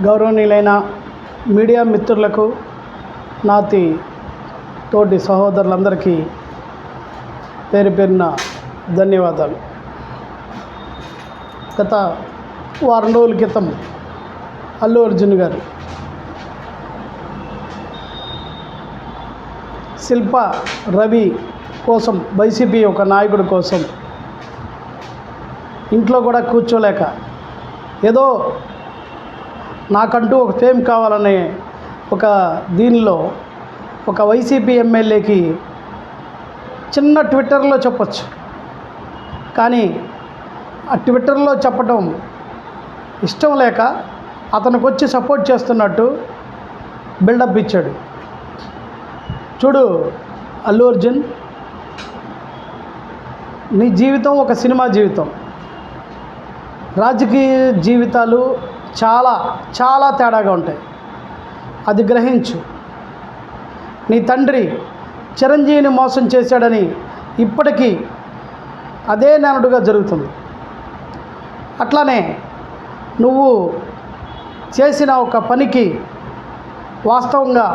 గౌరవనీయులైన మీడియా మిత్రులకు, నాతి తోటి సహోదరులందరికీ పేరు పేరున ధన్యవాదాలు. గత వారం రోజుల క్రితం అల్లు అర్జున్ గారు శిల్ప రవి కోసం, వైసీపీ ఒక నాయకుడి కోసం ఇంట్లో కూడా కూర్చోలేక ఏదో నాకంటూ ఒక ఫేమ్ కావాలనే ఒక దీనిలో ఒక వైసీపీ ఎమ్మెల్యేకి చిన్న ట్విట్టర్లో చెప్పచ్చు, కానీ ఆ ట్విట్టర్లో చెప్పడం ఇష్టం లేక అతనికి వచ్చి సపోర్ట్ చేస్తున్నట్టు బిల్డప్ ఇచ్చాడు. చూడు అల్లు అర్జున్, నీ జీవితం ఒక సినిమా జీవితం. రాజకీయ జీవితాలు చాలా చాలా తేడాగా ఉంటాయి, అది గ్రహించు. నీ తండ్రి చిరంజీవిని మోసం చేశాడని ఇప్పటికీ అదే నానుడుగా జరుగుతుంది. అట్లానే నువ్వు చేసిన ఒక పనికి వాస్తవంగా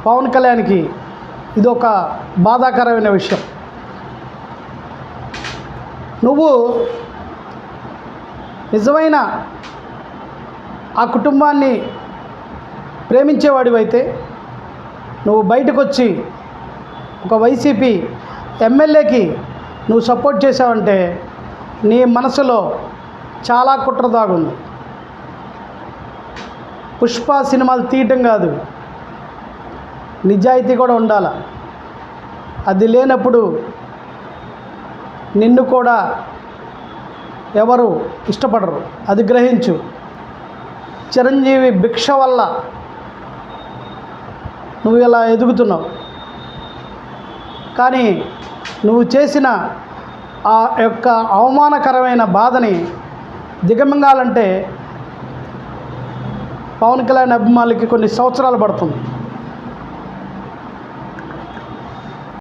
పవన్ కళ్యాణ్కి ఇదొక బాధాకరమైన విషయం. నువ్వు నిజమైన ఆ కుటుంబాన్ని ప్రేమించేవాడివైతే నువ్వు బయటకు వచ్చి ఒక వైసీపీ ఎమ్మెల్యేకి నువ్వు సపోర్ట్ చేసావంటే నీ మనసులో చాలా కుట్ర దాగుంది. పుష్ప సినిమాలు తీయటం కాదు, నిజాయితీ కూడా ఉండాలి. అది లేనప్పుడు నిన్ను కూడా ఎవరు ఇష్టపడరు, అది గ్రహించు. చిరంజీవి భిక్ష వల్ల నువ్వు ఇలా ఎదుగుతున్నావు, కానీ నువ్వు చేసిన ఆ యొక్క అవమానకరమైన బాధని దిగమింగాలంటే పవన్ కళ్యాణ్ అభిమానులకి కొన్ని సంవత్సరాలు పడుతుంది.